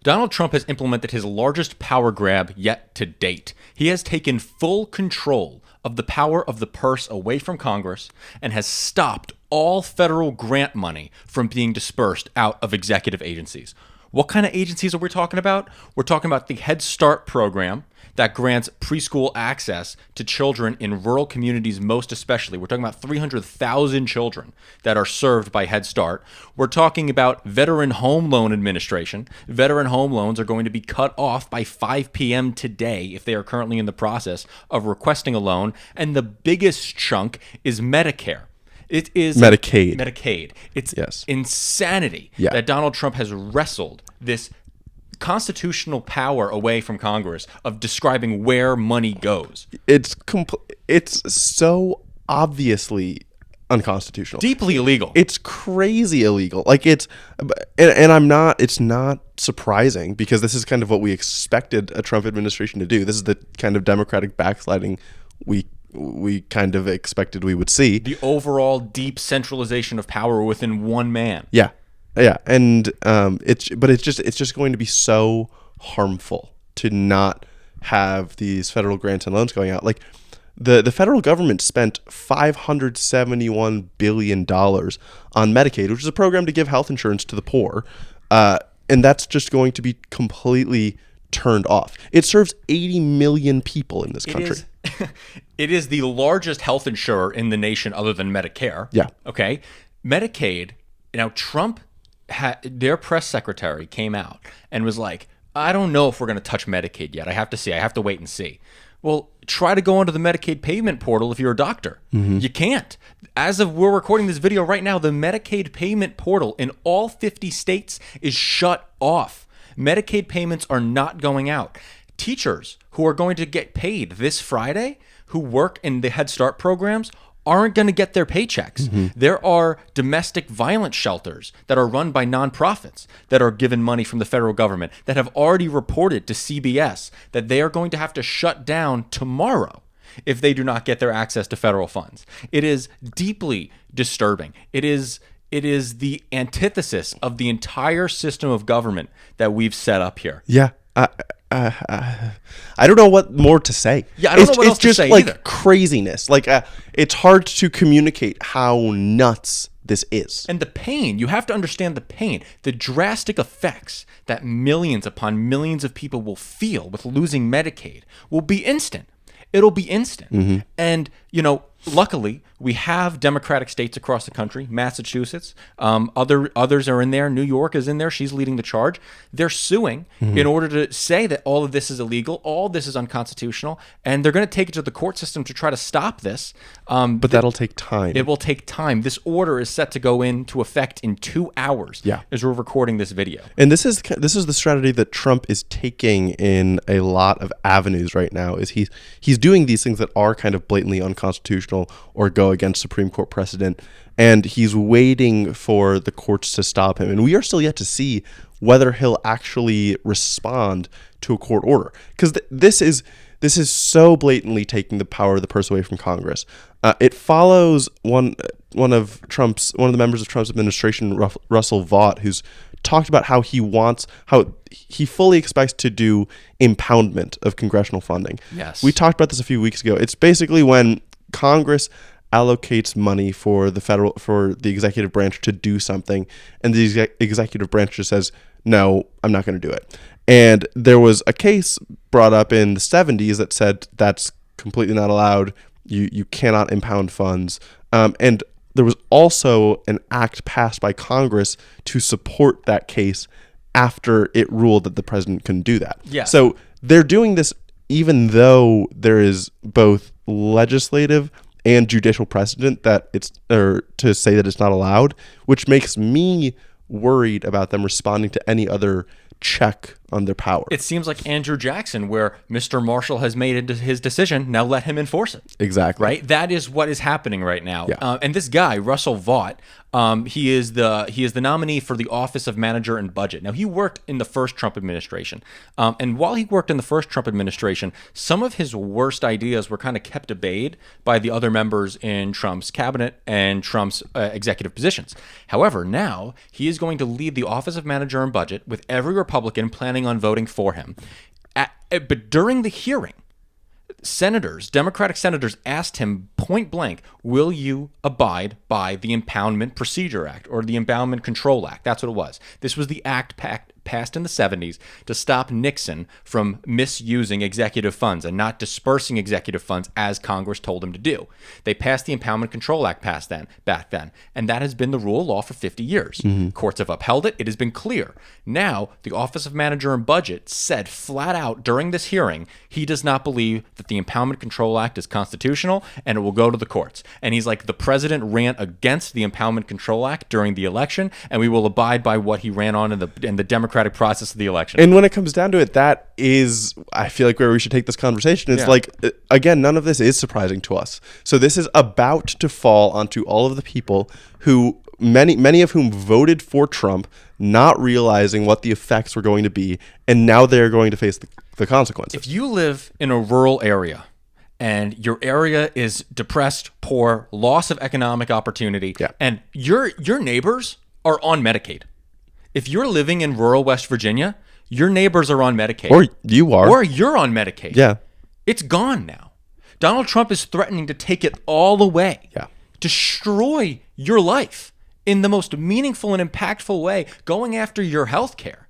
Donald Trump has implemented his largest power grab yet to date. He has taken full control of the power of the purse away from Congress and has stopped all federal grant money from being dispersed out of executive agencies. What kind of agencies are we talking about? We're talking about the Head Start program that grants preschool access to children in rural communities, most especially. We're talking about 300,000 children that are served by Head Start. We're talking about Veteran Home Loan Administration. Veteran home loans are going to be cut off by 5 p.m. today if they are currently in the process of requesting a loan. And the biggest chunk is Medicare. It is Medicaid. It's insanity that Donald Trump has wrestled this constitutional power away from Congress of describing where money goes. It's so obviously unconstitutional, deeply illegal. It's crazy illegal. Like it's not surprising because this is kind of what we expected a Trump administration to do. This is the kind of Democratic backsliding we kind of expected we would see. The overall deep centralization of power within one man. Yeah, and it's just going to be so harmful to not have these federal grants and loans going out. Like the federal government spent $571 billion on Medicaid, which is a program to give health insurance to the poor, and that's just going to be completely turned off. It serves 80 million people in this country. It is the largest health insurer in the nation other than Medicare. Yeah. Okay. Medicaid. Now, Trump, their press secretary came out and was like, I don't know if we're going to touch Medicaid yet. I have to see. I have to wait and see. Well, try to go onto the Medicaid payment portal if you're a doctor. Mm-hmm. You can't. As of we're recording this video right now, the Medicaid payment portal in all 50 states is shut off. Medicaid payments are not going out. Teachers who are going to get paid this Friday, who work in the Head Start programs, aren't going to get their paychecks. Mm-hmm. There are domestic violence shelters that are run by nonprofits that are given money from the federal government that have already reported to CBS that they are going to have to shut down tomorrow if they do not get their access to federal funds. It is deeply disturbing. It is the antithesis of the entire system of government that we've set up here. Yeah. I don't know what more to say. Yeah, I don't know what else to say either. It's just like craziness. Like it's hard to communicate how nuts this is. And the pain, you have to understand the pain, the drastic effects that millions upon millions of people will feel with losing Medicaid will be instant. It'll be instant. Mm-hmm. And, luckily, we have Democratic states across the country, Massachusetts. Others are in there. New York is in there. She's leading the charge. They're suing in order to say that all of this is illegal, all this is unconstitutional, and they're going to take it to the court system to try to stop this. But that'll take time. It will take time. This order is set to go into effect in 2 hours as we're recording this video. And this is the strategy that Trump is taking in a lot of avenues right now. Is he's doing these things that are kind of blatantly unconstitutional or go against Supreme Court precedent, and he's waiting for the courts to stop him. And we are still yet to see whether he'll actually respond to a court order, because this is so blatantly taking the power of the purse away from Congress. It follows one of the members of Trump's administration, Russell Vought, who's talked about how he fully expects to do impoundment of congressional funding. Yes. We talked about this a few weeks ago. It's basically when Congress allocates money for the executive branch to do something, and the executive branch just says, no, I'm not going to do it. And there was a case brought up in the 70s that said that's completely not allowed. You cannot impound funds. And there was also an act passed by Congress to support that case after it ruled that the president couldn't do that. Yeah. So they're doing this even though there is both legislative and judicial precedent to say that it's not allowed, which makes me worried about them responding to any other check on their power. It seems like Andrew Jackson, where Mr. Marshall has made his decision, now let him enforce it. Exactly. Right? That is what is happening right now. Yeah. And this guy, Russell Vought, he is the nominee for the Office of Manager and Budget. Now, he worked in the first Trump administration. And while he worked in the first Trump administration, some of his worst ideas were kind of kept at bay by the other members in Trump's cabinet and Trump's executive positions. However, now he is going to lead the Office of Manager and Budget with every Republican planning on voting for him. But during the hearing, Democratic senators asked him point blank, will you abide by the Impoundment Procedure Act or the Impoundment Control Act? That's what it was. This was the act passed in the 70s to stop Nixon from misusing executive funds and not dispersing executive funds as Congress told him to do. They passed the Impoundment Control Act back then, and that has been the rule of law for 50 years. Courts have upheld it. It has been clear. Now, the Office of Manager and Budget said flat out during this hearing, he does not believe that the Impoundment Control Act is constitutional and it will go to the courts. And he's like, the president ran against the Impoundment Control Act during the election, and we will abide by what he ran on in the Democratic process of the election. And when it comes down to it, that is, I feel like, where we should take this conversation. It's like, again, none of this is surprising to us. So this is about to fall onto all of the people who, many of whom voted for Trump, not realizing what the effects were going to be, and now they're going to face the consequences. If you live in a rural area and your area is depressed, poor, loss of economic opportunity, and your neighbors are on Medicaid. If you're living in rural West Virginia, your neighbors are on Medicaid. Or you are. Or you're on Medicaid. Yeah. It's gone now. Donald Trump is threatening to take it all away. Yeah. Destroy your life in the most meaningful and impactful way, going after your health care.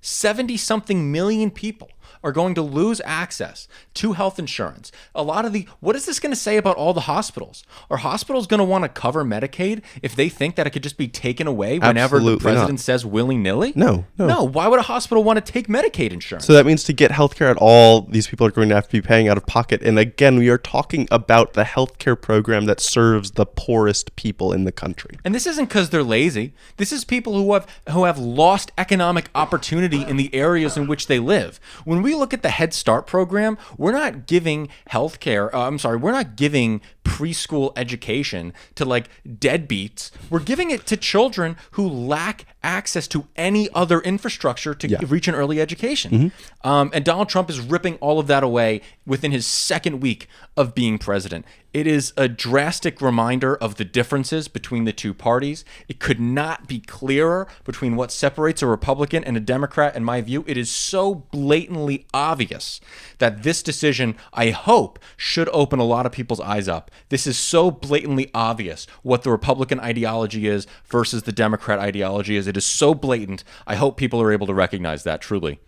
70-something million people are going to lose access to health insurance. What is this going to say about all the hospitals? Are hospitals going to want to cover Medicaid if they think that it could just be taken away whenever the president says willy-nilly? No. Why would a hospital want to take Medicaid insurance? So that means to get healthcare at all, these people are going to have to be paying out of pocket. And again, we are talking about the healthcare program that serves the poorest people in the country. And this isn't because they're lazy. This is people who have lost economic opportunity in the areas in which they live. When we look at the Head Start program, we're not giving we're not giving preschool education to like deadbeats. We're giving it to children who lack access to any other infrastructure to reach an early education. And Donald Trump is ripping all of that away within his second week of being president. It is a drastic reminder of the differences between the two parties. It could not be clearer between what separates a Republican and a Democrat, in my view. It is so blatantly obvious that this decision, I hope, should open a lot of people's eyes up. This is so blatantly obvious what the Republican ideology is versus the Democrat ideology is. It is so blatant. I hope people are able to recognize that truly.